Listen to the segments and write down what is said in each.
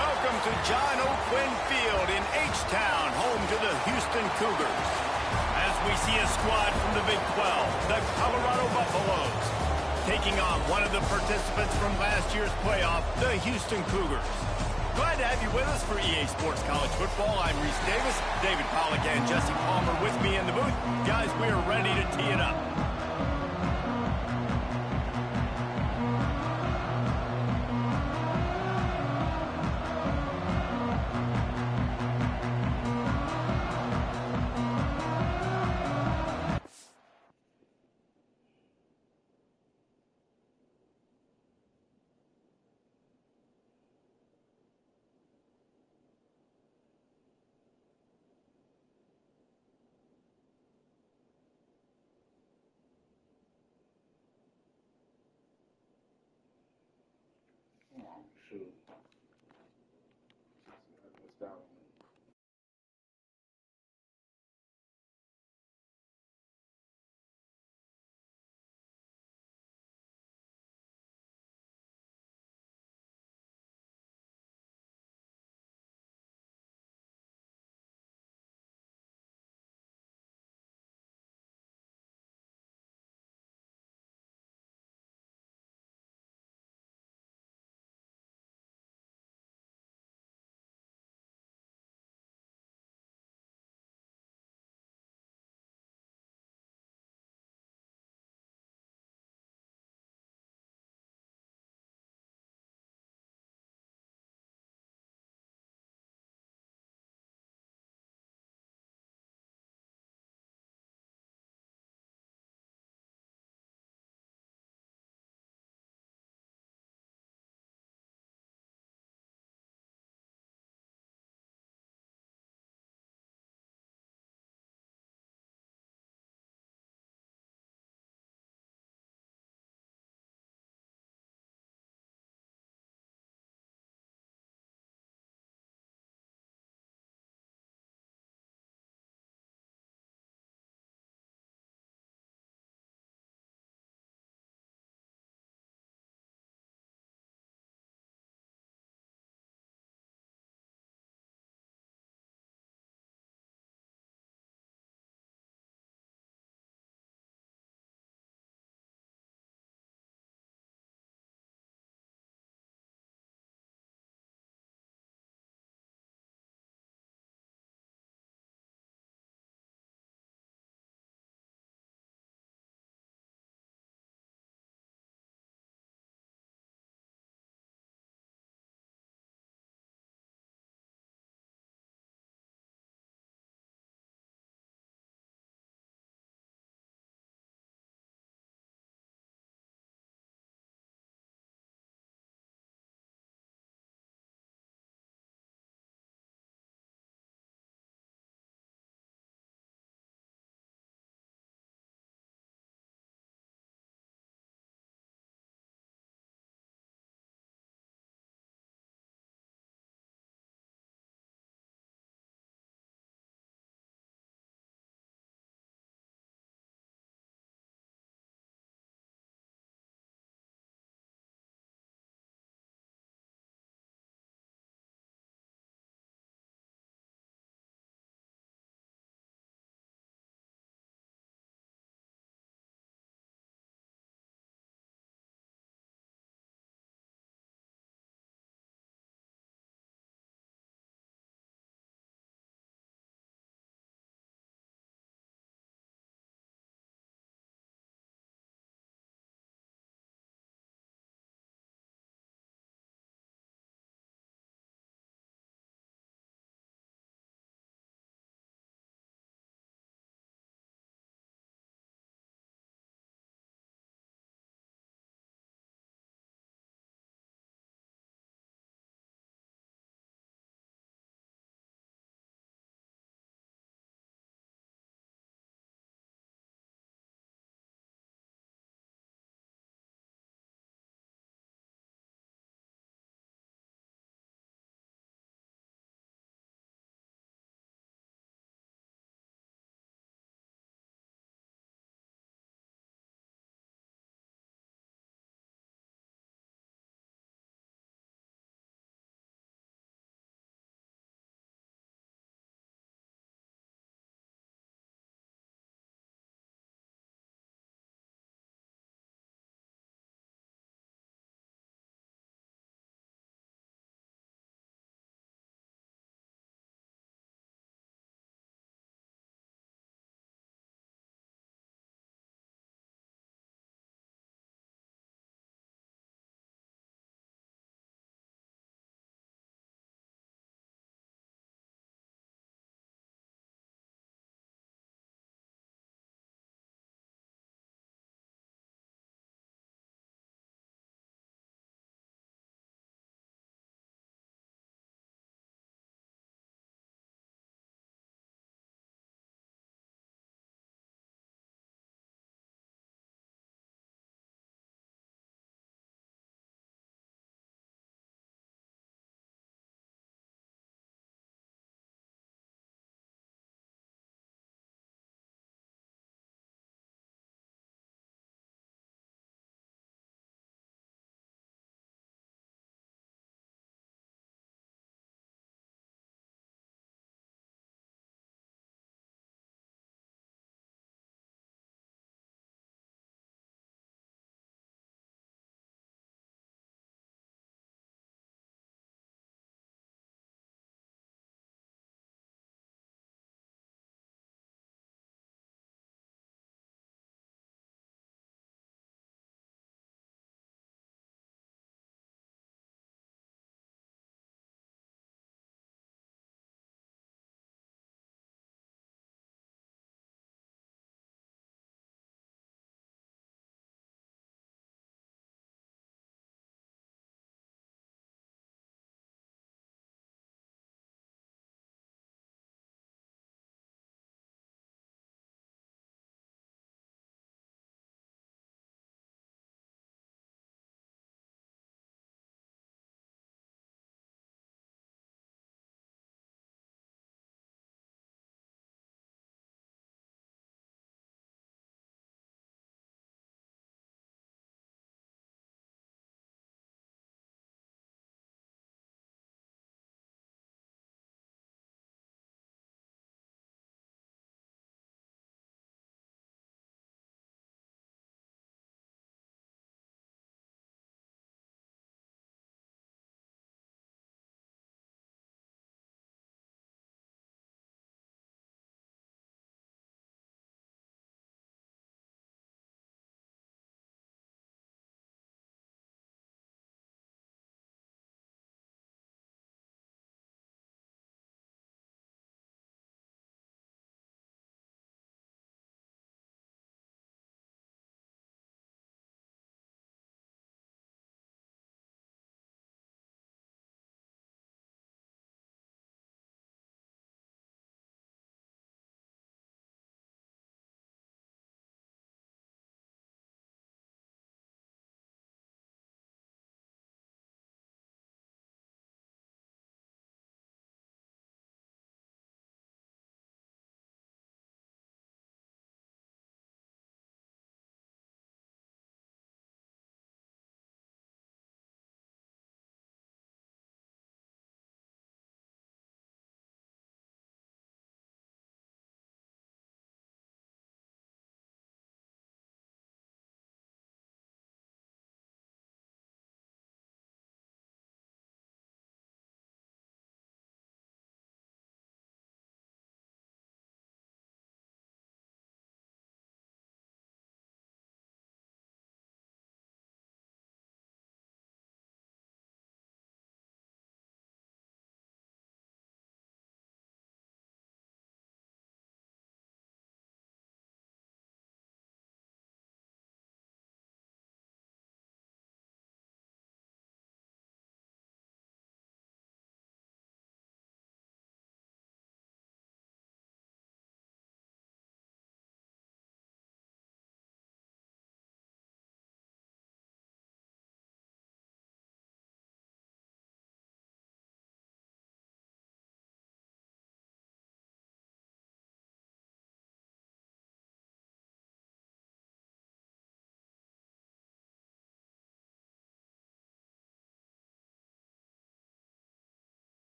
Welcome to John O'Quinn Field in H-Town, home to the Houston Cougars. As we see a squad from the Big 12, the Colorado Buffaloes, taking on one of the participants from last year's playoff, the Houston Cougars. Glad to have you with us for EA Sports College Football. I'm Reese Davis, David Pollack and Jesse Palmer with me in the booth. Guys, we are ready to tee it up. Shoot. That's down.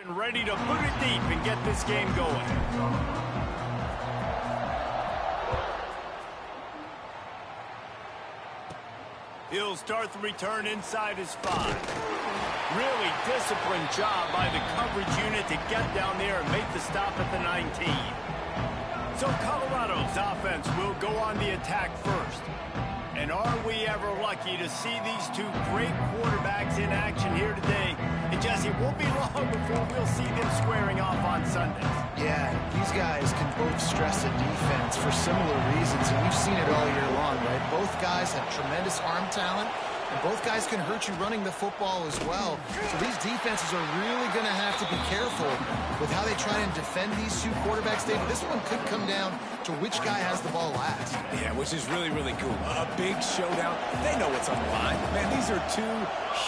And ready to put it deep and get this game going. He'll start the return inside his 5. Really disciplined job by the coverage unit to get down there and make the stop at the 19. So Colorado's offense will go on the attack first. And are we ever lucky to see these two great quarterbacks in action here today? And Jesse, it won't be long before we'll see them squaring off on Sundays. Yeah, these guys can both stress a defense for similar reasons, and we've seen it all year long, right? Both guys have tremendous arm talent, and both guys can hurt you running the football as well. So these defenses are really going to have to be careful with how they try and defend these two quarterbacks. David, this one could come down to which guy has the ball last. Yeah, which is really, really cool. A big showdown. They know what's on the line. Man, these are two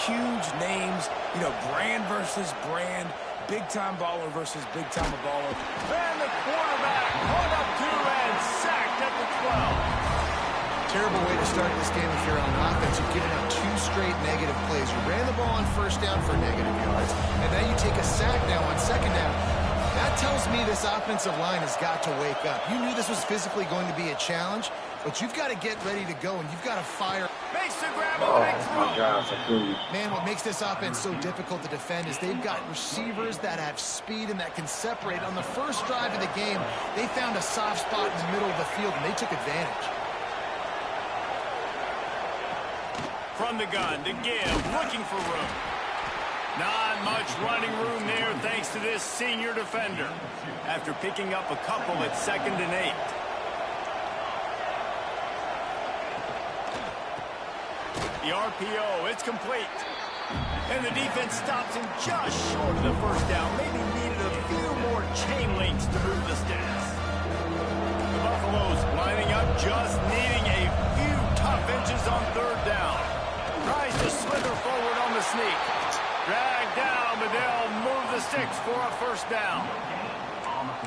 huge names. You know, brand versus brand. Big-time baller versus big-time baller. And the quarterback put up 2 and sacked at the 12. Terrible way to start this game if you're on offense. You've given up 2 straight negative plays. You ran the ball on first down for negative yards, and now you take a sack now on second down. That tells me this offensive line has got to wake up. You knew this was physically going to be a challenge, but you've got to get ready to go, and you've got to fire. Makes the grab Oh, a big throw. my gosh, I feel you. Man, what makes this offense so difficult to defend is they've got receivers that have speed and that can separate. On the first drive of the game, they found a soft spot in the middle of the field, and they took advantage. From the gun to give, looking for room. Not much running room there thanks to this senior defender. After picking up a couple at 2nd and 8. The RPO, it's complete. And the defense stops him just short of the first down. Maybe needed a few more chain links to move the sticks. The Buffaloes lining up, just needing a few tough inches on 3rd down. Tries to slither forward on the sneak. Dragged down, but they'll move the sticks for a first down.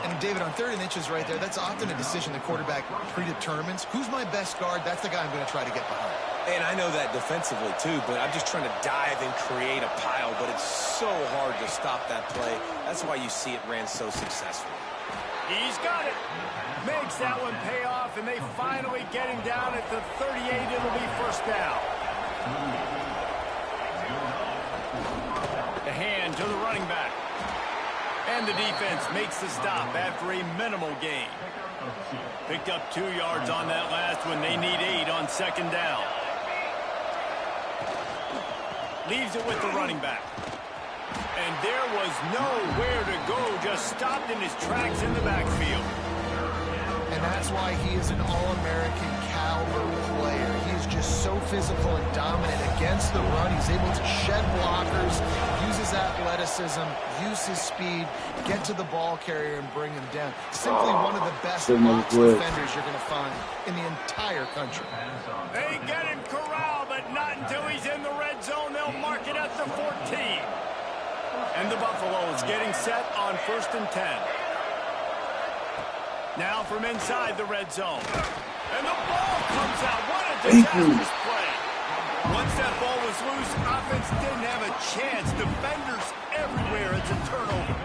And David, on 3rd and inches right there, that's often a decision the quarterback predetermines. Who's my best guard? That's the guy I'm going to try to get behind. And I know that defensively, too, but I'm just trying to dive and create a pile, but it's so hard to stop that play. That's why you see it ran so successfully. He's got it. Makes that one pay off, and they finally get him down at the 38. It'll be first down. The hand to the running back. And the defense makes the stop after a minimal gain. Picked up 2 yards on that last one. They need 8 on 2nd down. Leaves it with the running back. And there was nowhere to go. Just stopped in his tracks in the backfield. And that's why he is an All-American caliber player. He is just so physical and dominant against the run. He's able to shed blockers, use his athleticism, use his speed, get to the ball carrier and bring him down. Simply one of the best box defenders you're going to find in the entire country. They get him corralled, but not until he's in the red zone. They'll mark it at the 14. And the Buffaloes getting set on 1st and 10. Now from inside the red zone. And the ball comes out. What a disastrous play. Once that ball was loose, offense didn't have a chance. Defenders everywhere. It's a turnover.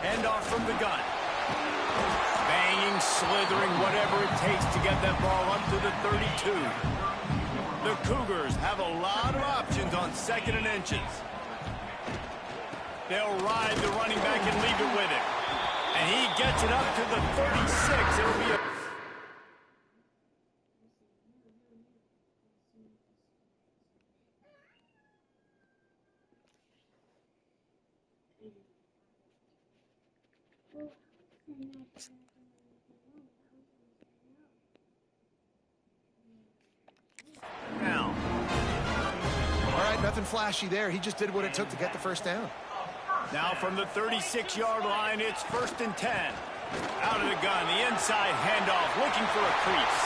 Handoff from the gun. Banging, slithering, whatever it takes to get that ball up to the 32. The Cougars have a lot of options on 2nd and inches. They'll ride the running back and leave it with him. And he gets it up to the 36. It'll be a... Now. All right, nothing flashy there. He just did what it took to get the first down. Now from the 36-yard line, it's 1st and 10. Out of the gun, the inside handoff, looking for a crease.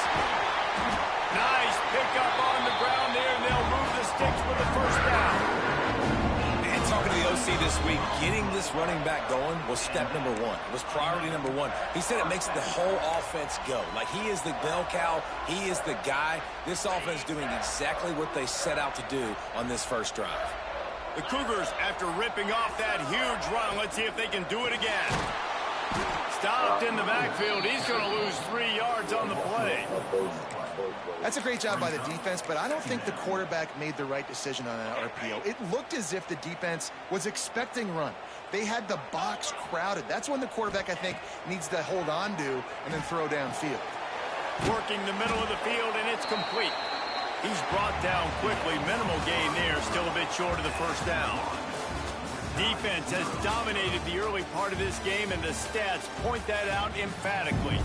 Nice pickup on the ground there, and they'll move the sticks for the first down. And talking to the OC see this week, getting this running back going was step number one. It was priority number one. He said it makes the whole offense go. Like, he is the bell cow. He is the guy. This offense doing exactly what they set out to do on this first drive. The Cougars, after ripping off that huge run, let's see if they can do it again. Stopped in the backfield. He's going to lose 3 yards on the play. That's a great job by the defense, but I don't think the quarterback made the right decision on that RPO. It looked as if the defense was expecting run. They had the box crowded. That's when the quarterback, I think, needs to hold on to and then throw downfield. Working the middle of the field, and it's complete. He's brought down quickly. Minimal gain there, still a bit short of the first down. Defense has dominated the early part of this game, and the stats point that out emphatically.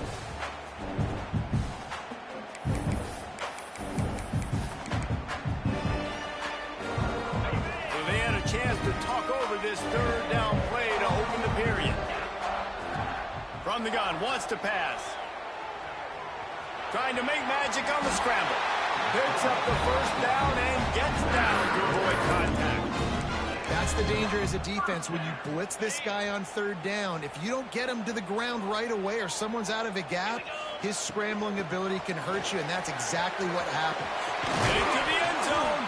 So they had a chance to talk over this third down play to open the period. From the gun, wants to pass. Trying to make magic on the scramble. Picks up the first down and gets down to avoid contact. That's the danger as a defense when you blitz this guy on third down. If you don't get him to the ground right away or someone's out of a gap, his scrambling ability can hurt you, and that's exactly what happened. Into the end zone.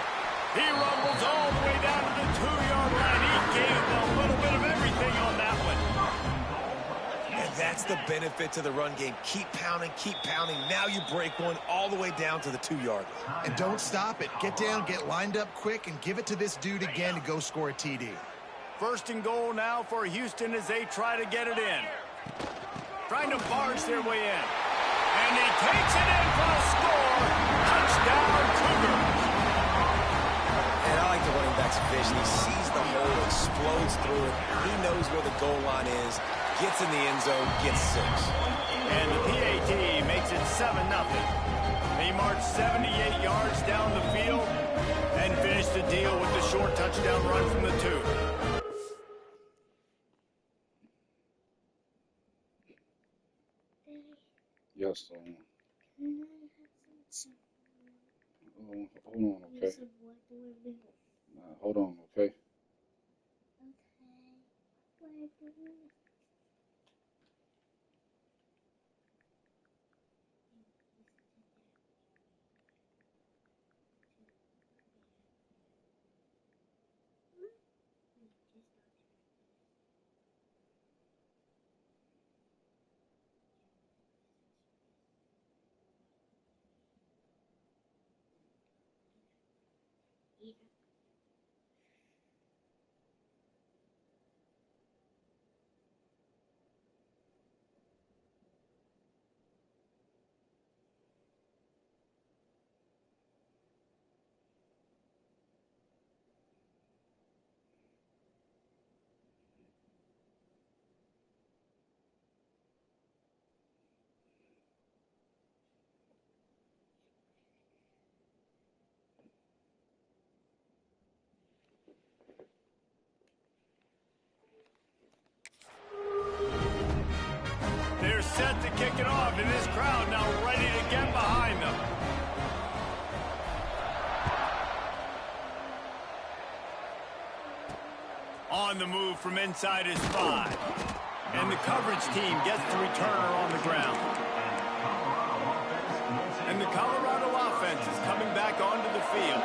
He rumbles all the way down to the 2-yard line. He gave a little bit of everything on that one. And that's the benefit to the run game. Keep pounding, keep pounding. Now you break one all the way down to the 2-yard line. And don't stop it. Get down, get lined up quick, and give it to this dude again to go score a TD. First and goal now for Houston as they try to get it in. Trying to barge their way in. And he takes it in for a score. Touchdown, Cougars. And I like the running back's vision. He sees the hole, explodes through it. He knows where the goal line is, gets in the end zone, gets 6. And the PAT makes it 7-0. They march 78 yards down the field and finish the deal with the short touchdown run from the 2. Yes, hold on, okay? Hold on, okay? They're set to kick it off, and this crowd now ready to get behind them. On the move from inside his 5. And the coverage team gets the returner on the ground. And the Colorado offense is coming back onto the field.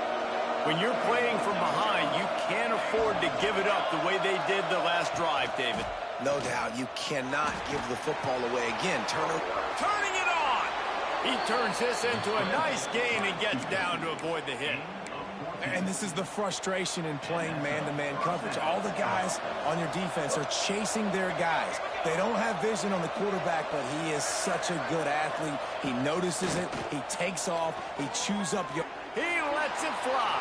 When you're playing from behind, you can't afford to give it up the way they did the last drive, David. No doubt, you cannot give the football away again. Turning it on! He turns this into a nice gain and gets down to avoid the hit. And this is the frustration in playing man-to-man coverage. All the guys on your defense are chasing their guys. They don't have vision on the quarterback, but he is such a good athlete. He notices it. He takes off. He chews up your... He lets it fly.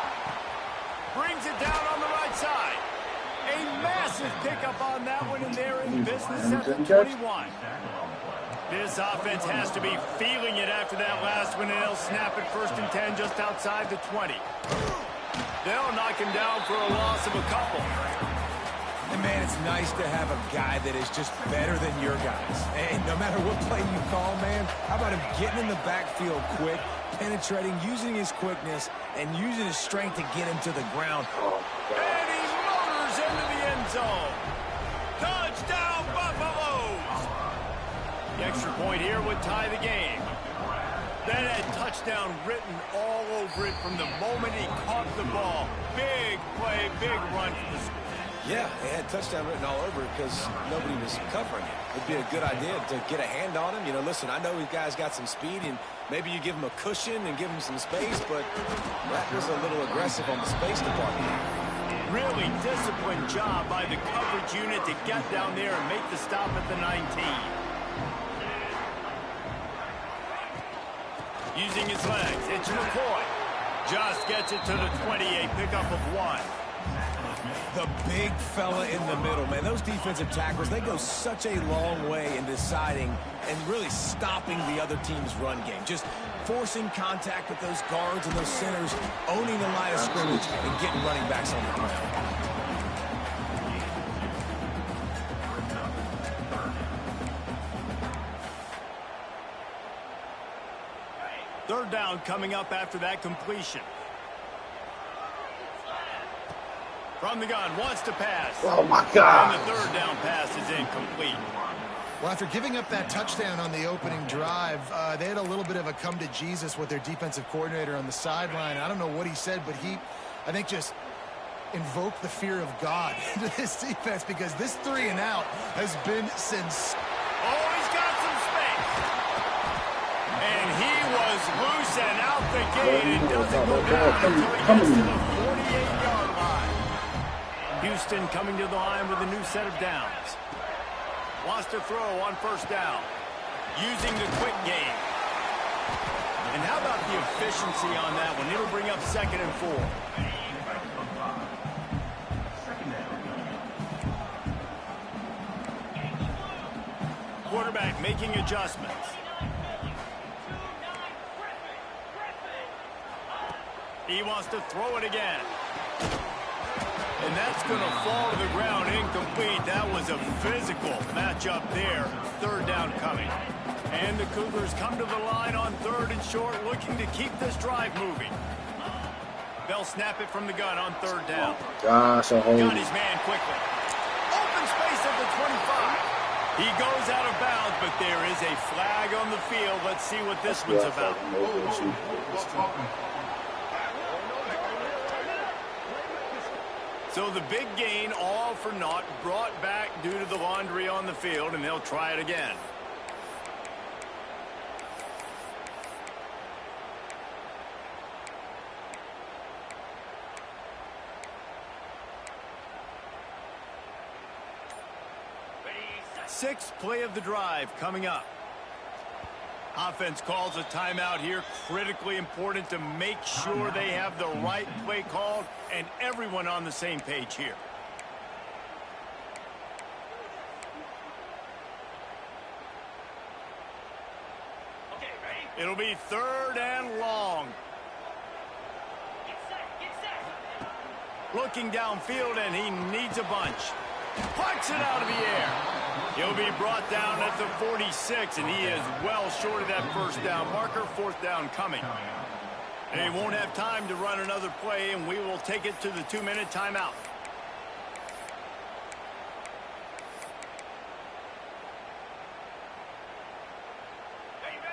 Brings it down on the right side. A massive pickup on that one, and they're in business at the 21. This offense has to be feeling it after that last one, and they'll snap it 1st and 10 just outside the 20. They'll knock him down for a loss of a couple. And, man, it's nice to have a guy that is just better than your guys. And no matter what play you call, man, how about him getting in the backfield quick, penetrating, using his quickness, and using his strength to get him to the ground. And he motors in into the end zone. Touchdown, Buffaloes! The extra point here would tie the game. That had touchdown written all over it from the moment he caught the ball. Big play, big run for the score. Yeah, they had touchdown written all over it because nobody was covering it. It'd be a good idea to get a hand on him. You know, listen, I know these guys got some speed, and maybe you give him a cushion and give him some space, but that was a little aggressive on the space department. Really disciplined job by the coverage unit to get down there and make the stop at the 19. Using his legs, it's McCoy. Just gets it to the 28, pickup of 1. The big fella in the middle, man. Those defensive tackles, they go such a long way in deciding and really stopping the other team's run game. Just forcing contact with those guards and those centers, owning the line of scrimmage, and getting running backs on the ground. Third down coming up after that completion. From the gun, wants to pass. Oh, my God. And the third down pass is incomplete. Well, after giving up that touchdown on the opening drive, they had a little bit of a come to Jesus with their defensive coordinator on the sideline. I don't know what he said, but he, I think, just invoked the fear of God into this defense because this 3 and out has been since. Oh, he's got some space. And he was loose and out the gate and doesn't go down until he gets to the 48-yard line. Houston coming to the line with a new set of downs. Wants to throw on first down. Using the quick game. And how about the efficiency on that one? It'll bring up 2nd and 4. Quarterback making adjustments. He wants to throw it again. And that's going to fall to the ground incomplete. That was a physical matchup there. Third down coming. And the Cougars come to the line on 3rd and short, looking to keep this drive moving. They'll snap it from the gun on 3rd down. Gosh, I hope. Got his man quickly. Open space at the 25. He goes out of bounds, but there is a flag on the field. Let's see what this one's about. So the big gain, all for naught, brought back due to the laundry on the field, and they'll try it again. Sixth play of the drive coming up. Offense calls a timeout here. Critically important to make sure they have the right play called and everyone on the same page here. Okay, ready? It'll be 3rd and long. Get set. Looking downfield, and he needs a bunch. Pucks it out of the air. He'll be brought down at the 46, and he is well short of that first down marker. 4th down coming. They won't have time to run another play, and we will take it to the 2-minute timeout.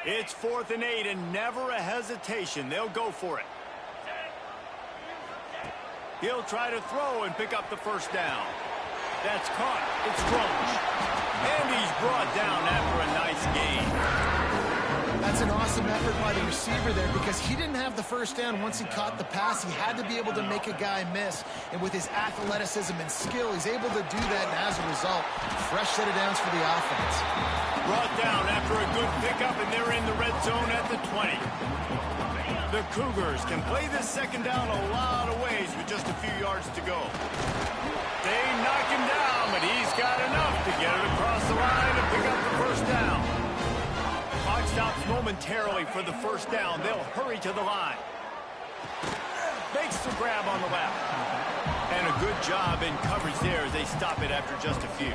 It's 4th and 8, and never a hesitation. They'll go for it. He'll try to throw and pick up the first down. That's caught. It's Roach. And he's brought down after a nice gain. That's an awesome effort by the receiver there because he didn't have the first down once he caught the pass. He had to be able to make a guy miss. And with his athleticism and skill, he's able to do that. And as a result, fresh set of downs for the offense. Brought down after a good pickup, and they're in the red zone at the 20. The Cougars can play this second down a lot of ways with just a few yards to go. They knock him down, but he's got enough to get it across the line and pick up the first down. Clock stops momentarily for the first down. They'll hurry to the line. Makes the grab on the left. And a good job in coverage there as they stop it after just a few.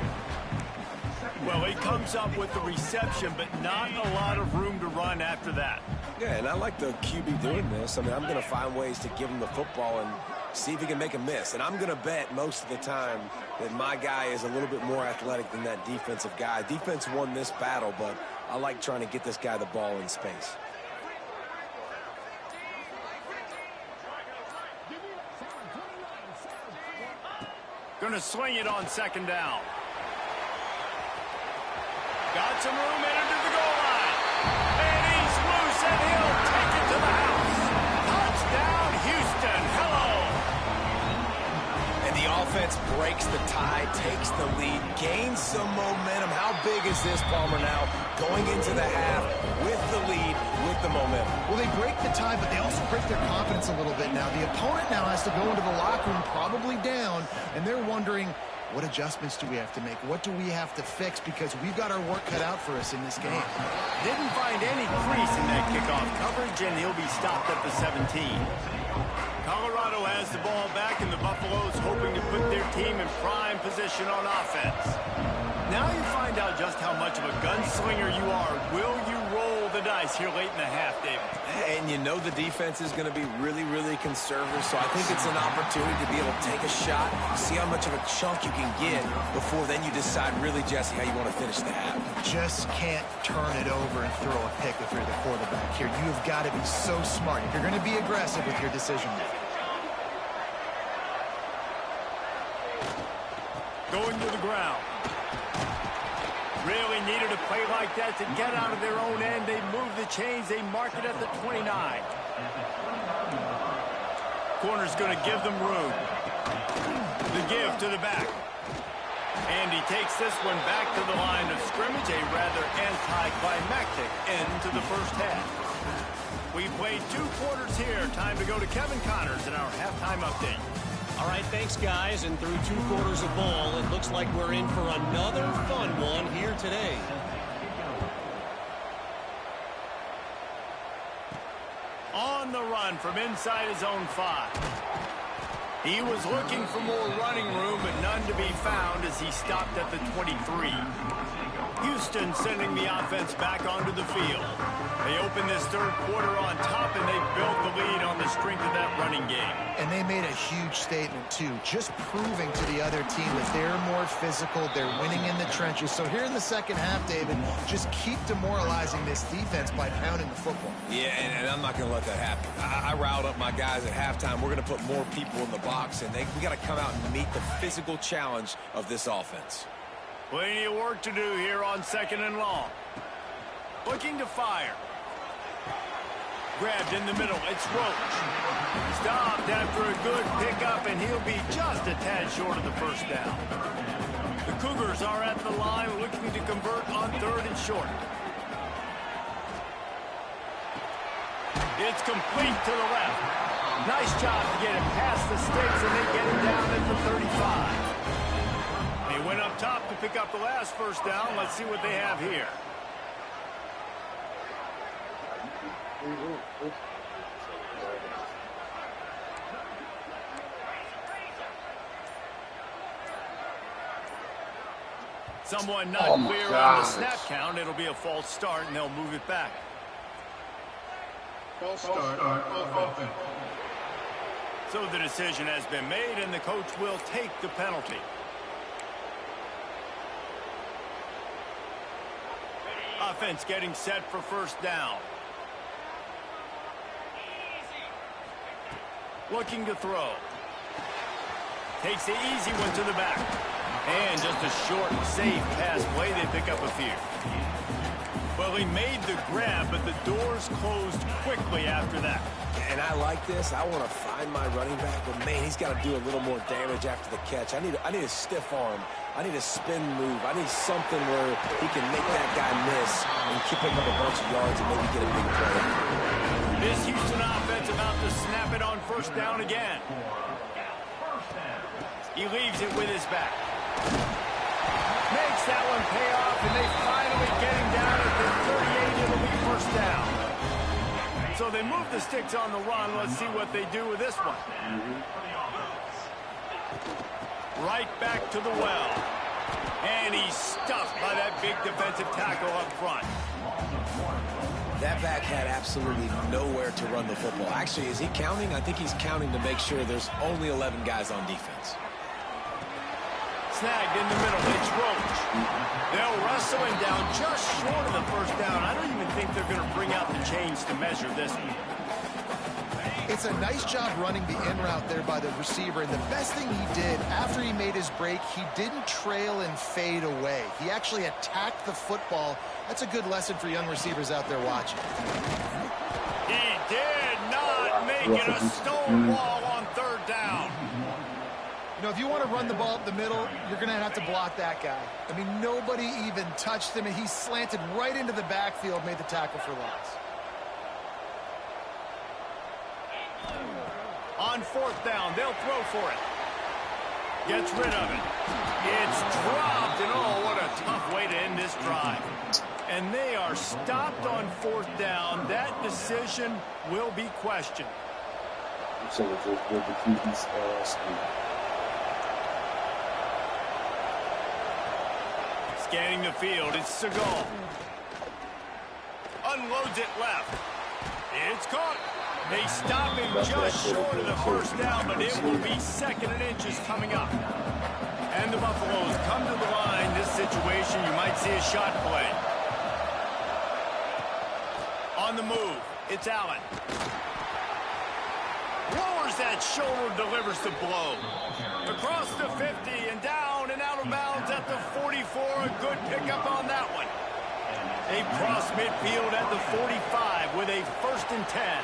Well, he comes up with the reception, but not a lot of room to run after that. Yeah, and I like the QB doing this. I mean, I'm going to find ways to give him the football and see if he can make a miss. And I'm going to bet most of the time that my guy is a little bit more athletic than that defensive guy. Defense won this battle, but I like trying to get this guy the ball in space. Going to swing it on second down. Got some room into the goal line. And he's loose, and he'll take it to the house. Touchdown, Houston. Hello. And the offense breaks the tie, takes the lead, gains some momentum. How big is this, Palmer, now? Going into the half with the lead, with the momentum. Well, they break the tie, but they also break their confidence a little bit now. The opponent now has to go into the locker room probably down, and they're wondering, what adjustments do we have to make? What do we have to fix? Because we've got our work cut out for us in this game. Didn't find any crease in that kickoff coverage, and he'll be stopped at the 17. Colorado has the ball back, and the Buffaloes hoping to put their team in prime position on offense. Now you find out just how much of a gunslinger you are. Will you roll the dice here late in the half, David? And you know the defense is going to be really, really conservative, so I think it's an opportunity to be able to take a shot, see how much of a chunk you can get before then you decide really, Jesse, how you want to finish the half. Just can't turn it over and throw a pick if you're the quarterback here. You've got to be so smart if you're going to be aggressive with your decision making. Going to the ground. Really needed a play like that to get out of their own end. They move the chains. They mark it at the 29. Corner's going to give them room. The give to the back. And he takes this one back to the line of scrimmage. A rather anticlimactic end to the first half. We played 2 quarters here. Time to go to Kevin Connors in our halftime update. All right, thanks, guys. And through 2 quarters of ball, it looks like we're in for another fun one here today. On the run from inside his own 5. He was looking for more running room, but none to be found as he stopped at the 23. Houston sending the offense back onto the field. They open this 3rd quarter on top, and they built the lead on the strength of that running game. And they made a huge statement, too, just proving to the other team that they're more physical, they're winning in the trenches. So here in the second half, David, just keep demoralizing this defense by pounding the football. Yeah, and I'm not going to let that happen. I riled up my guys at halftime. We're going to put more people in the box, and we got to come out and meet the physical challenge of this offense. Plenty of work to do here on 2nd and long. Looking to fire. Grabbed in the middle. It's Roach. Stopped after a good pickup, and he'll be just a tad short of the first down. The Cougars are at the line looking to convert on 3rd and short. It's complete to the left. Nice job to get him past the sticks, and they get him down at the 35. They went up top to pick up the last first down. Let's see what they have here. Someone not clear on the snap count. It'll be a false start, and they'll move it back. False start. Offense. So the decision has been made, and the coach will take the penalty. Offense getting set for first down. Looking to throw. Takes the easy one to the back. And just a short, safe pass play. They pick up a few. Well, he made the grab, but the doors closed quickly after that. And I like this. I want to find my running back, but man, he's got to do a little more damage after the catch. I need a stiff arm. I need a spin move. I need something where he can make that guy miss and keep him up a bunch of yards and maybe get a big play. This Houston offense about to snap it on first down again. He leaves it with his back. Makes that one pay off, and they finally get him down at the 38. It'll be first down. So they move the sticks on the run. Let's see what they do with this one. Right back to the well. And he's stuffed by that big defensive tackle up front. That back had absolutely nowhere to run the football. Actually, is he counting? I think he's counting to make sure there's only 11 guys on defense. Snagged in the middle. It's Roach. They'll wrestle him down just short of the first down. I don't even think they're going to bring out the chains to measure this one. It's a nice job running the in route there by the receiver, and the best thing he did after he made his break, he didn't trail and fade away. He actually attacked the football. That's a good lesson for young receivers out there watching. He did not make it a stone wall on third down. You know, if you want to run the ball up the middle, you're going to have to block that guy. I mean, nobody even touched him, and he slanted right into the backfield, made the tackle for loss. On fourth down, they'll throw for it. Gets rid of it. It's dropped, and oh, what a tough way to end this drive. And they are stopped on fourth down. That decision will be questioned. Scanning the field, it's Seagal. Unloads it left. It's caught. They stop him just short of the first down, but it will be second and inches coming up. And the Buffaloes come to the line. This situation, you might see a shot play. On the move, it's Allen. Lowers that shoulder, delivers the blow. Across the 50 and down and out of bounds at the 44. A good pickup on that one. They cross midfield at the 45 with a 1st and 10.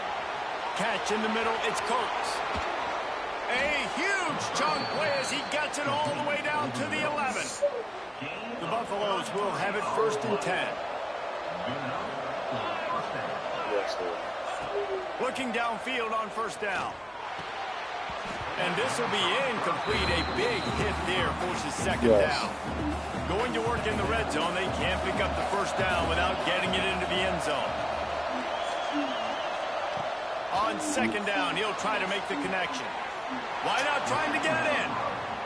Catch in the middle, it's Coates. A huge chunk play as he gets it all the way down to the 11. The Buffaloes will have it 1st and 10. Looking downfield on first down. And this will be incomplete. A big hit there forces second down. Going to work in the red zone. They can't pick up the first down without getting it into the end zone. On second down, he'll try to make the connection. Why not trying to get it in?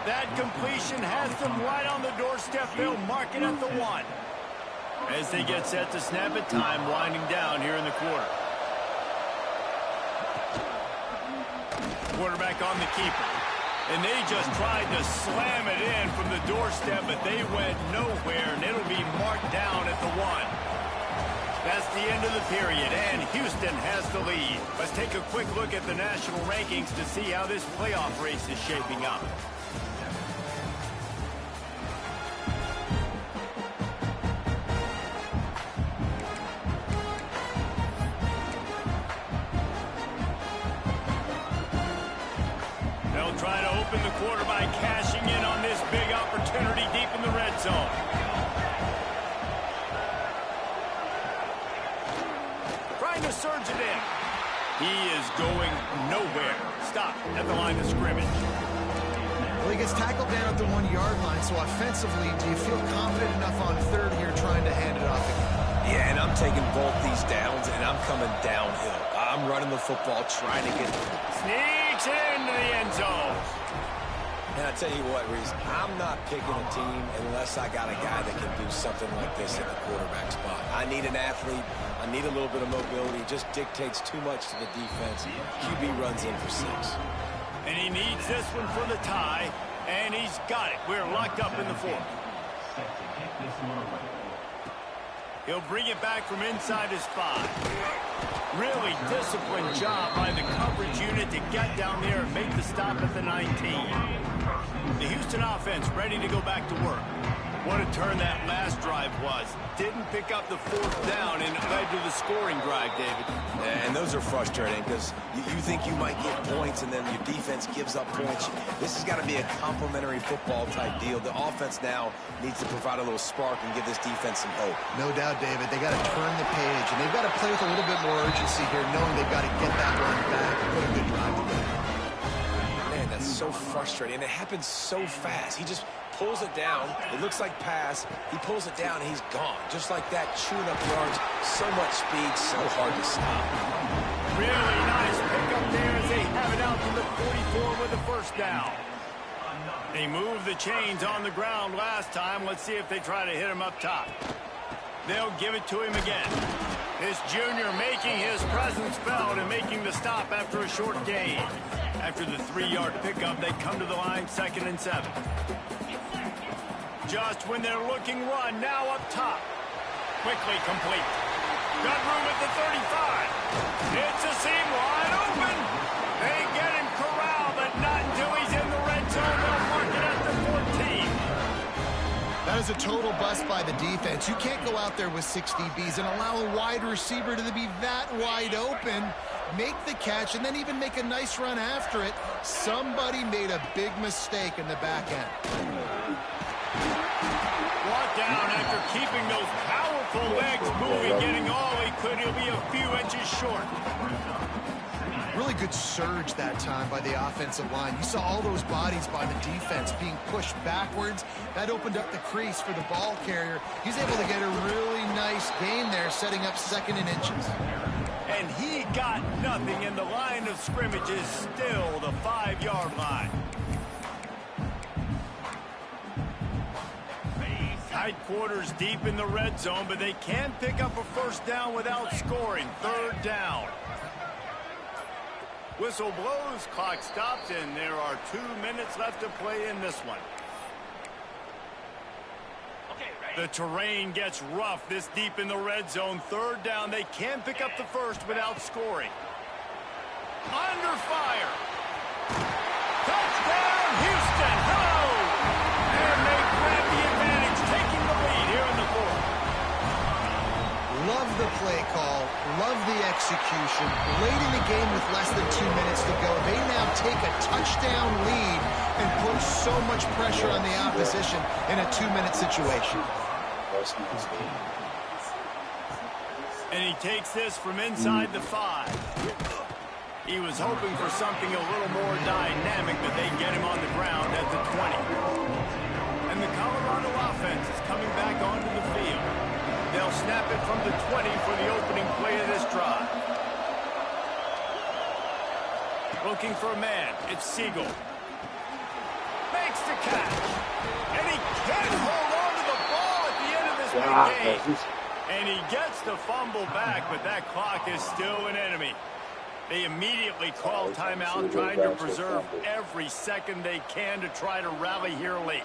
That completion has them right on the doorstep. They'll mark it at the 1. As they get set to snap it, time winding down here in the quarter. Quarterback on the keeper. And they just tried to slam it in from the doorstep, but they went nowhere, and it'll be marked down at the 1. That's the end of the period, and Houston has the lead. Let's take a quick look at the national rankings to see how this playoff race is shaping up. They'll try to open the quarter by cashing in on this big opportunity deep in the red zone. To surge it in. He is going nowhere. Stop at the line of scrimmage. Well, he gets tackled down at the 1-yard line, so offensively, do you feel confident enough on third here trying to hand it off again? Yeah, and I'm taking both these downs, and I'm coming downhill. I'm running the football, trying to get... Sneaks into the end zone. And I tell you what, Reese, I'm not picking a team unless I got a guy that can do something like this at the quarterback spot. I need an athlete. I need a little bit of mobility. It just dictates too much to the defense. QB runs in for 6. And he needs this one for the tie, and he's got it. We're locked up in the 4th. He'll bring it back from inside his 5. Really disciplined job by the coverage unit to get down there and make the stop at the 19. The Houston offense ready to go back to work. What a turn that last drive was. Didn't pick up the 4th down, and it led to the scoring drive, David. And those are frustrating because you think you might get points, and then your defense gives up points. This has got to be a complementary football type deal. The offense now needs to provide a little spark and give this defense some hope. No doubt, David. They got to turn the page, and they've got to play with a little bit more urgency here, knowing they've got to get that run back and put a good drive together. Man, that's so frustrating, and it happens so fast. He just pulls it down. It looks like pass. He pulls it down, and he's gone. Just like that, chewing up yards. So much speed, so hard to stop. Really nice pickup there as they have it out to the 44 with the 1st down. They moved the chains on the ground last time. Let's see if they try to hit him up top. They'll give it to him again. This junior making his presence felt and making the stop after a short gain. After the 3-yard pickup, they come to the line 2nd and 7. Just when they're looking run, now up top. Quickly complete. Got room at the 35. It's a seam wide open. They get him corralled, but not until he's in the red zone. They'll mark it at the 14. That is a total bust by the defense. You can't go out there with 6 DBs and allow a wide receiver to be that wide open, make the catch, and then even make a nice run after it. Somebody made a big mistake in the back end. Brought down after keeping those powerful legs moving, getting all he could. He'll be a few inches short. Really good surge that time by the offensive line. You saw all those bodies by the defense being pushed backwards. That opened up the crease for the ball carrier. He's able to get a really nice gain there, setting up 2nd and inches. And he got nothing, and the line of scrimmage is still the 5-yard line. Tight quarters deep in the red zone, but they can pick up a first down without scoring. 3rd down. Whistle blows, clock stops, and there are 2 minutes left to play in this one. The terrain gets rough this deep in the red zone. 3rd down. They can pick up the first without scoring. Under fire. Touchdown, Houston. Hello. And they grab the advantage, taking the lead here in the 4th. Love the play call. Love the execution. Late in the game with less than 2 minutes to go, they now take a touchdown lead and put so much pressure on the opposition in a 2-minute situation. And he takes this from inside the 5. He was hoping for something a little more dynamic, but they get him on the ground at the 20. And the Colorado offense is coming back onto the field. They'll snap it from the 20 for the opening play of this drive. Looking for a man. It's Siegel. Makes the catch. And he can't hold on to the ball at the end of this big game. And he gets the fumble back, but that clock is still an enemy. They immediately call timeout, trying to preserve every second they can to try to rally here late.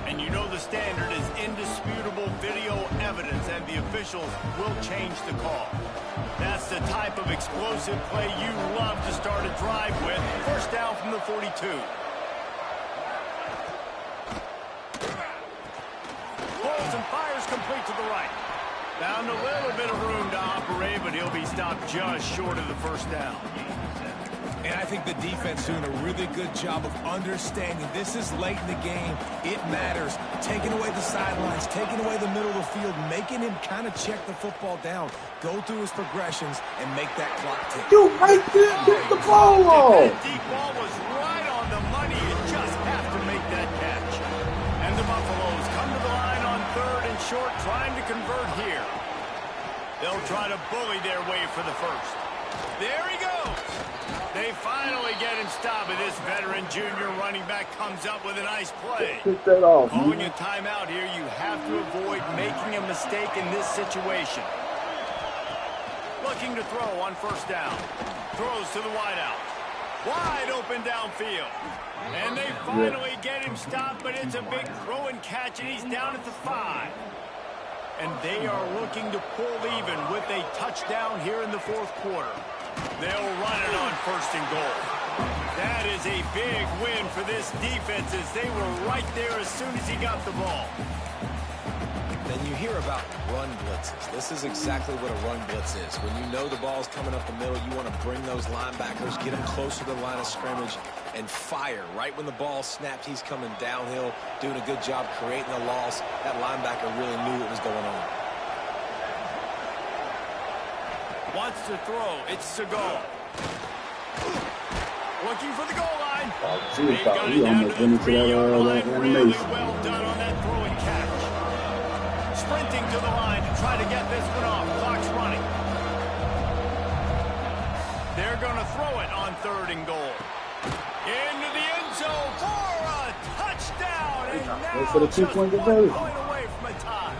And you know the standard is indisputable video evidence, and the officials will change the call. That's the type of explosive play you love to start a drive with. First down from the 42. Pulls and fires complete to the right. Found a little bit of room to operate, but he'll be stopped just short of the first down. And I think the defense doing a really good job of understanding this is late in the game. It matters. Taking away the sidelines, taking away the middle of the field, making him kind of check the football down, go through his progressions, and make that clock tick. You right there, get the ball off. That deep ball was right on the money. You just have to make that catch. And the Buffaloes come to the line on 3rd and short, trying to convert here. They'll try to bully their way for the first. There he goes. They finally get him stopped, but this veteran junior running back comes up with a nice play. Kick that off. Calling a timeout here, you have to avoid making a mistake in this situation. Looking to throw on first down. Throws to the wideout. Wide open downfield. And they finally get him stopped, but it's a big throw and catch, and he's down at the 5. And they are looking to pull even with a touchdown here in the 4th quarter. They'll run it on 1st and goal. That is a big win for this defense, as they were right there as soon as he got the ball. Then you hear about run blitzes. This is exactly what a run blitz is. When you know the ball's coming up the middle, you want to bring those linebackers, get them closer to the line of scrimmage, and fire. Right when the ball snapped, he's coming downhill, doing a good job creating a loss. That linebacker really knew what was going on. Wants to throw. It's Seagal. Looking for the goal line. They've got it down to the 3-yard line. Really well done on that throw and catch. Sprinting to the line to try to get this one off. Clock's running. They're going to throw it on 3rd and goal. Wait for the two-point conversion. Point away from a tie.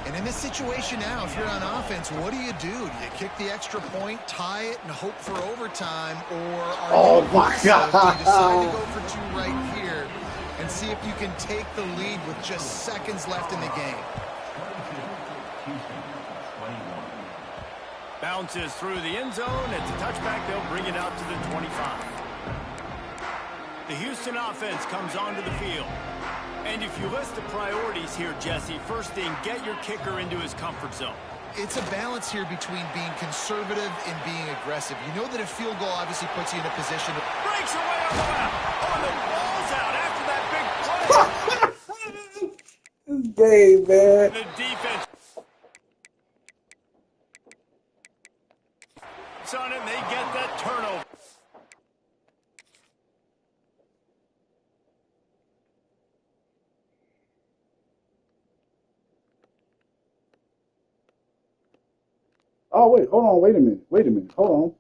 And in this situation now, if you're on offense, what do? Do you kick the extra point, tie it, and hope for overtime? Or are you my God. Do you decide to go for two right here and see if you can take the lead with just seconds left in the game? Bounces through the end zone. It's a touchback. They'll bring it out to the 25. The Houston offense comes onto the field. And if you list the priorities here, Jesse, first thing, get your kicker into his comfort zone. It's a balance here between being conservative and being aggressive. You know that a field goal obviously puts you in a position to... Breaks away on the left. Oh, the ball's out after that big play. This game, man. The defense. On it, and they get that turnover. Oh, wait, hold on. Wait a minute. Hold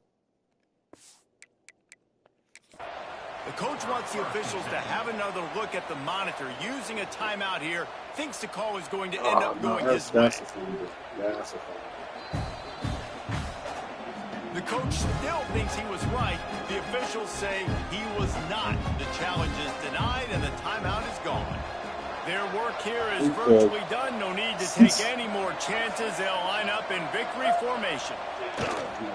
on. The coach wants the officials to have another look at the monitor. Using a timeout here, thinks the call is going to end up going his way. That's a foul. The coach still thinks he was right. The officials say he was not. The challenge is denied, and the timeout is gone. Their work here is virtually done. No need to take any more chances. They'll line up in victory formation.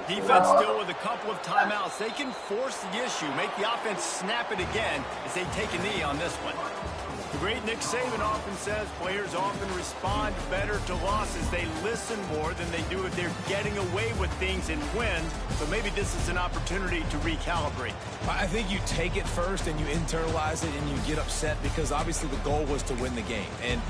Defense still with a couple of timeouts. They can force the issue, make the offense snap it again as they take a knee on this one. The great Nick Saban often says players often respond better to losses. They listen more than they do if they're getting away with things in wins. So maybe this is an opportunity to recalibrate. I think you take it first and you internalize it and you get upset because obviously the goal was to win the game. And